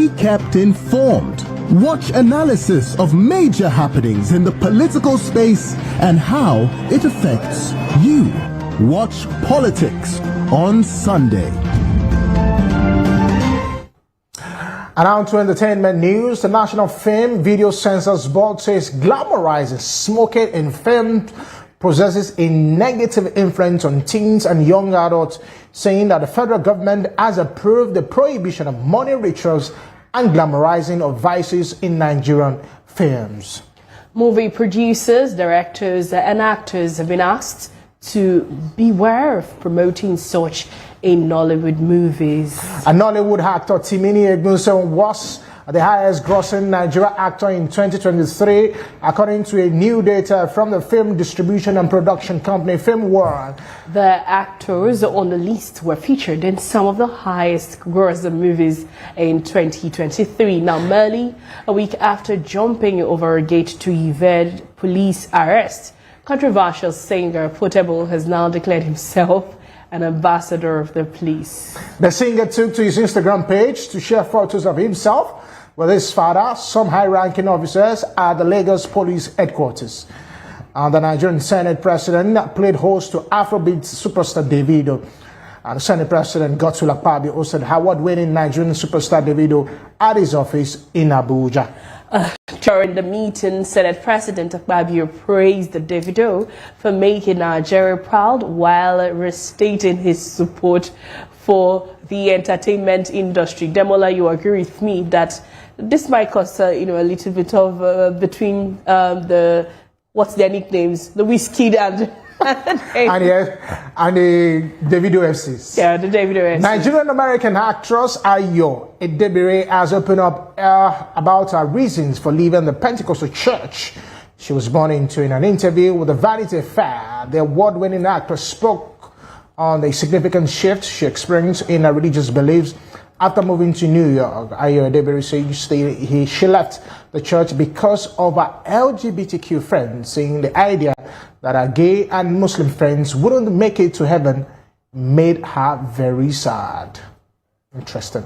be kept informed. Watch analysis of major happenings in the political space and how it affects you. Watch Politics on Sunday. And now to entertainment news. The National Film Video Censors Board says glamorizing smoking in film possesses a negative influence on teens and young adults, saying that the federal government has approved the prohibition of money rituals and glamorizing of vices in Nigerian films. Movie producers, directors, and actors have been asked to beware of promoting such in Nollywood movies. A Nollywood actor, Timini Egunse, was the highest grossing Nigerian actor in 2023, according to a new data from the film distribution and production company Film World. The actors on the list were featured in some of the highest grossing movies in 2023. Now, merely a week after jumping over a gate to evade police arrest, controversial singer Portable has now declared himself an ambassador of the police. The singer took to his Instagram page to share photos of himself with his father, some high-ranking officers at the Lagos Police Headquarters. The Nigerian Senate President played host to Afrobeat superstar Davido. The Senate President Godswill Akpabio hosted award-winning Nigerian superstar Davido at his office in Abuja. During the meeting, Senate President Akpabio praised Davido for making Nigeria proud while restating his support for the entertainment industry. Demola, you agree with me that this might cause a little bit of between the what's their nicknames, the Whiskey and the Davido FCs. Yeah, the Davido FCs. Nigerian American actress Ayo Edebere has opened up about her reasons for leaving the Pentecostal church she was born into. In an interview with the Vanity Fair, the award-winning actress spoke on the significant shift she experienced in her religious beliefs after moving to New York. Ayo Edebere said she left the church because of her LGBTQ friends, saying the idea that her gay and Muslim friends wouldn't make it to heaven made her very sad. Interesting.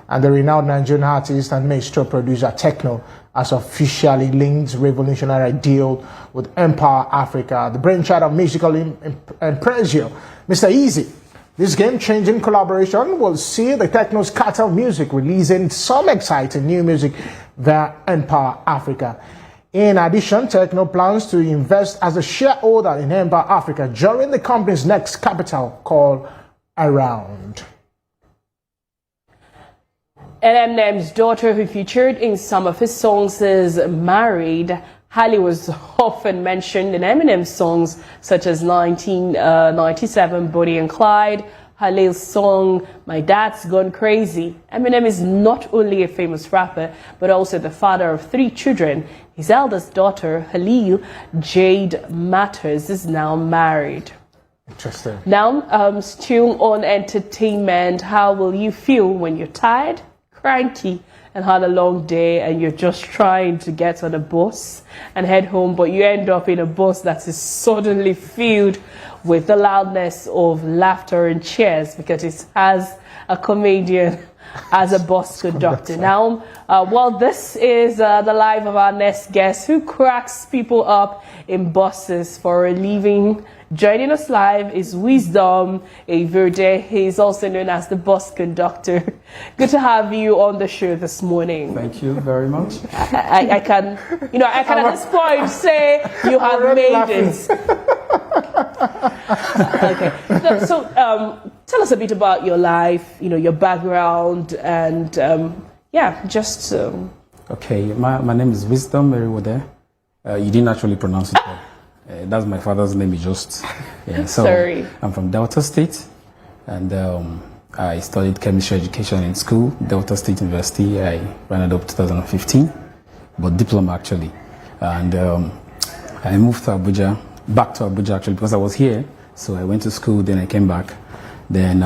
And the renowned Nigerian artist and maestro producer Techno has officially linked revolutionary deal with Empire Africa, the brainchild of musical impresario Mr. Easy. This game-changing collaboration will see the Techno's Cartel Music releasing some exciting new music via Empire Africa. In addition, Techno plans to invest as a shareholder in Empire Africa during the company's next capital call Around. Eminem's daughter, who featured in some of his songs, is married. Hailey was often mentioned in Eminem's songs such as 1997 Bonnie and Clyde, Hailey's song My Dad's Gone Crazy. Eminem is not only a famous rapper, but also the father of 3 children. His eldest daughter, Halil Jade Matters, is now married. Interesting. Now, still on entertainment, how will you feel when you're tired, cranky, and had a long day and you're just trying to get on a bus and head home, but you end up in a bus that is suddenly filled with the loudness of laughter and cheers because it has a comedian as a bus conductor. Now, this is the life of our next guest who cracks people up in buses for a living. Joining us live is Wisdom Everde. He's also known as the bus conductor. Good to have you on the show this morning. Thank you very much. I can at this point say you have made it. Okay. So tell us a bit about your life, your background, and just. Okay, my name is Wisdom Everde. You didn't actually pronounce it well. That's my father's name. So sorry. I'm from Delta State, and I studied chemistry education in school, Delta State University. I ran it up 2015, but diploma actually. And I moved to Abuja, back to Abuja actually, because I was here. So I went to school, then I came back. Then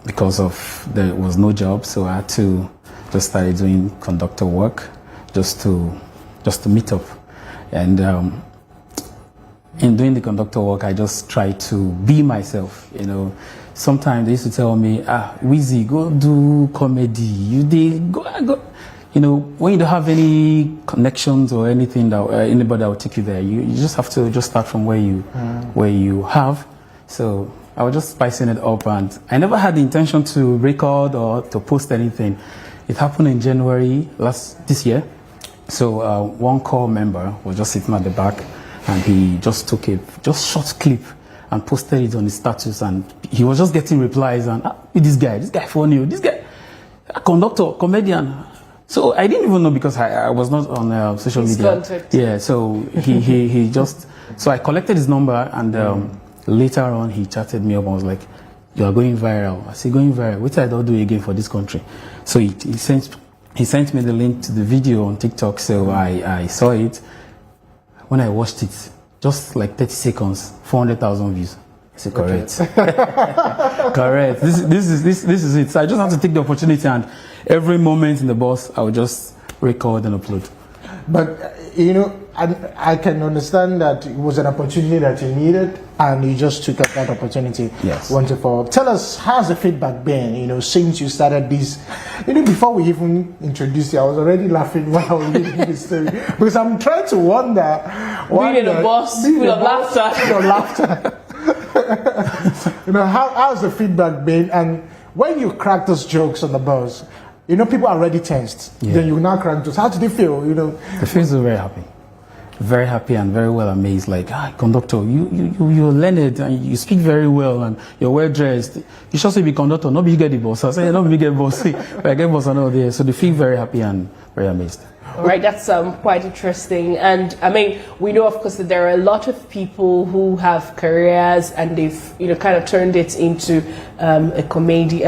because of there was no job, so I had to just start doing conductor work, just to meet up. And in doing the conductor work, I just try to be myself, sometimes they used to tell me, Wheezy, go do comedy. You did go. You know, when you don't have any connections or anything that anybody that will take you there, you just have to just start from where you have. So I was just spicing it up, and I never had the intention to record or to post anything. It happened in January this year. So one core member was just sitting at the back, and he just took a short clip and posted it on his status, and he was just getting replies, and this guy funny, this guy, a conductor, comedian. So I didn't even know, because I was not on social media. Contact. Yeah, so he just, so I collected his number, and later on he chatted me up and was like, you are going viral. I said, going viral? What I don't do again for this country? So he sent me the link to the video on TikTok, so I saw it. When I watched it, just like 30 seconds, 400,000 views. I said, correct. Okay. Correct. This is it. So I just have to take the opportunity, and every moment in the bus, I will just record and upload. But, you know, I can understand that it was an opportunity that you needed, and you just took up that opportunity. Yes. Wonderful. Tell us, how's the feedback been, you know, since you started this? You know, before we even introduced you, I was already laughing while I was reading this story, because I'm trying to wonder being in a bus full of laughter. You know, how's the feedback been? And when you crack those jokes on the bus, you know, people are already tensed. Yeah. Then you now crack jokes. How do they feel? You know, they feel so very happy and very well amazed. Like, conductor, you're learned and you speak very well and you're well dressed. You should also be conductor, not be get the boss. I say, not be get boss. But I get boss another day. So they feel very happy and very amazed. All right, that's quite interesting. And I mean, we know, of course, that there are a lot of people who have careers and they've, you know, kind of turned it into a comedy,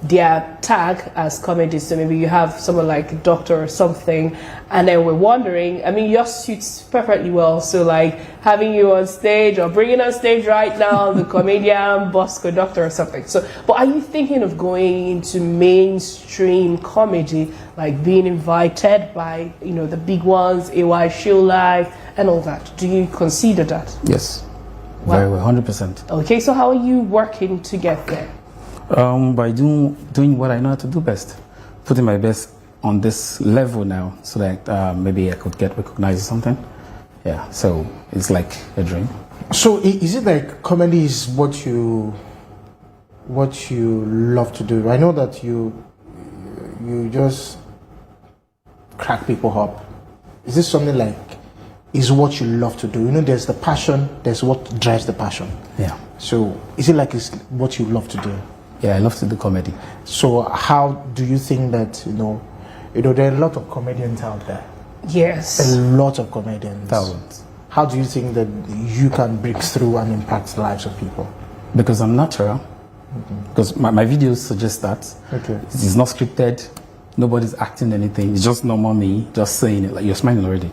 their tag as comedy. So maybe you have someone like Doctor or something, and then we're wondering, I mean, your suits perfectly well. So like having you on stage or bringing on stage right now, the comedian, boss, conductor or something. So, but are you thinking of going into mainstream comedy, like being invited by, you know, the big ones, AY Show Live and all that? Do you consider that? Yes, very well, 100%. Okay, so how are you working to get there? By doing what I know how to do best, putting my best on this level now, so that maybe I could get recognized or something. Yeah, so it's like a dream. So is it like comedy is what you love to do? I know that you just crack people up. Is this something like is what you love to do? You know, there's the passion, there's what drives the passion. Yeah. So is it like it's what you love to do? Yeah, I love to do comedy. So how do you think that, you know, there are a lot of comedians out there? Yes. A lot of comedians. Thousands. How do you think that you can break through and impact the lives of people? Because I'm natural. Because my videos suggest that. Okay. It's not scripted. Nobody's acting anything. It's just normal me, just saying it. Like, you're smiling already.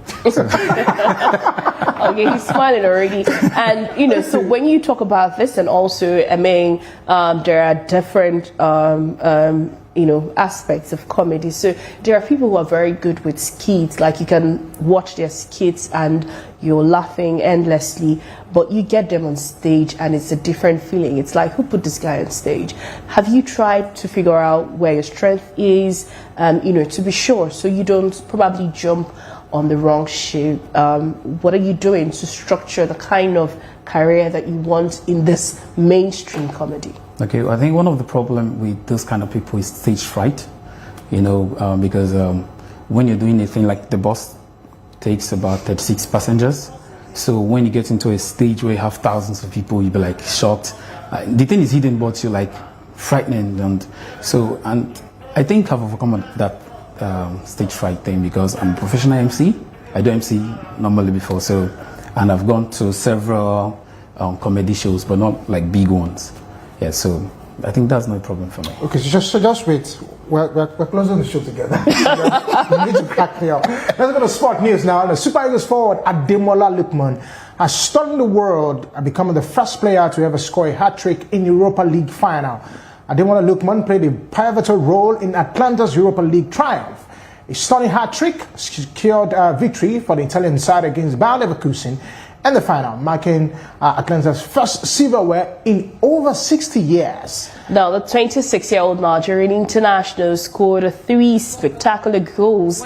Okay, he's smiling already. And, you know, so when you talk about this, and also, I mean, there are different, you know, aspects of comedy. So there are people who are very good with skits, like you can watch their skits and you're laughing endlessly, but you get them on stage and it's a different feeling. It's like, who put this guy on stage? Have you tried to figure out where your strength is, you know, to be sure, so you don't probably jump on the wrong ship? What are you doing to structure the kind of career that you want in this mainstream comedy? Okay, I think one of the problems with those kind of people is stage fright, you know, because when you're doing a thing like the bus takes about 36 passengers, so when you get into a stage where you have thousands of people, you'll be like shocked. The thing is hidden, but you're like frightened, and I think I've overcome that stage fright thing because I'm a professional MC. I do MC normally before, so, and I've gone to several comedy shows, but not like big ones. Yeah, so I think that's no problem for me. Okay, so just wait. We're closing the show together. You need to crack me up. Let's go to sport news now. The Super Eagles forward Ademola Lookman has stunned the world and become the first player to ever score a hat-trick in Europa League final. Ademola Lookman played a pivotal role in Atlanta's Europa League triumph. A stunning hat-trick secured victory for the Italian side against Bayer Leverkusen and the final, marking Atlanta's first silverware in over 60 years. Now, the 26-year-old Nigerian international scored 3 spectacular goals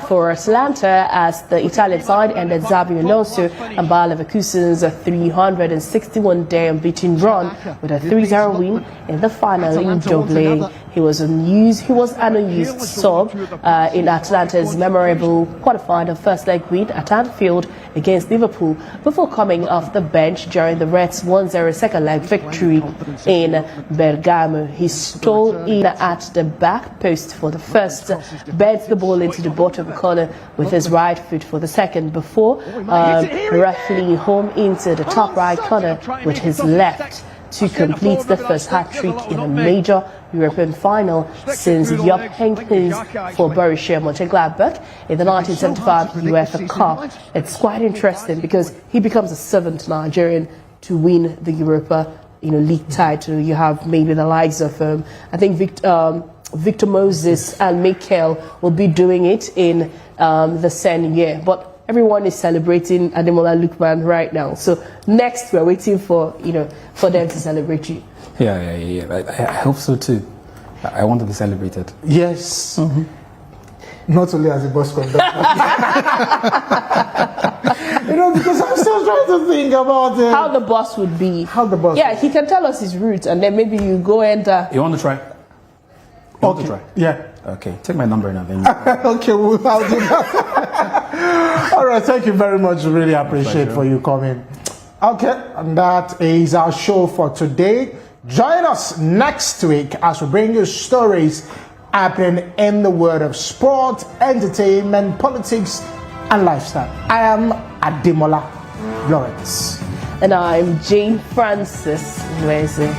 for Atlanta as the Italian side ended Xabi Alonso and Bayer Leverkusen's 361-day unbeaten run with a 3-0 win in the final in Dublin. He was an unused sub in Atlanta's memorable quarterfinal first leg win at Anfield against Liverpool before coming off the bench during the Reds' 1-0 second leg victory in Bergamo. He stole in at the back post for the first, bent the ball into the bottom corner with his right foot for the second before rifling home into the top right corner with his left to complete the first hat-trick in a major European final since Jupp Heynckes for Borussia Mönchengladbach in the 1975 UEFA Cup. It's quite interesting because he becomes the 7th Nigerian to win the Europa league title. You have maybe the likes of I think Victor Moses and Mikel will be doing it in the same year, but everyone is celebrating Ademola Lookman right now. So next we're waiting for for them to celebrate you. Yeah. I hope so too. I want to be celebrated. Yes. Not only as a bus conductor. Because I'm still trying to think about how the bus would be. How the bus? Yeah, he can tell us his route, and then maybe you go and. You want to try? Okay. Try? Yeah. Okay. Take my number now. Then. Okay, I'll do that. All right. Thank you very much. Really appreciate for you coming. Okay, and that is our show for today. Join us next week as we bring you stories happening in the world of sport, entertainment, politics, and lifestyle. I am Ademola Lawrence. And I'm Jane Francis Nweze.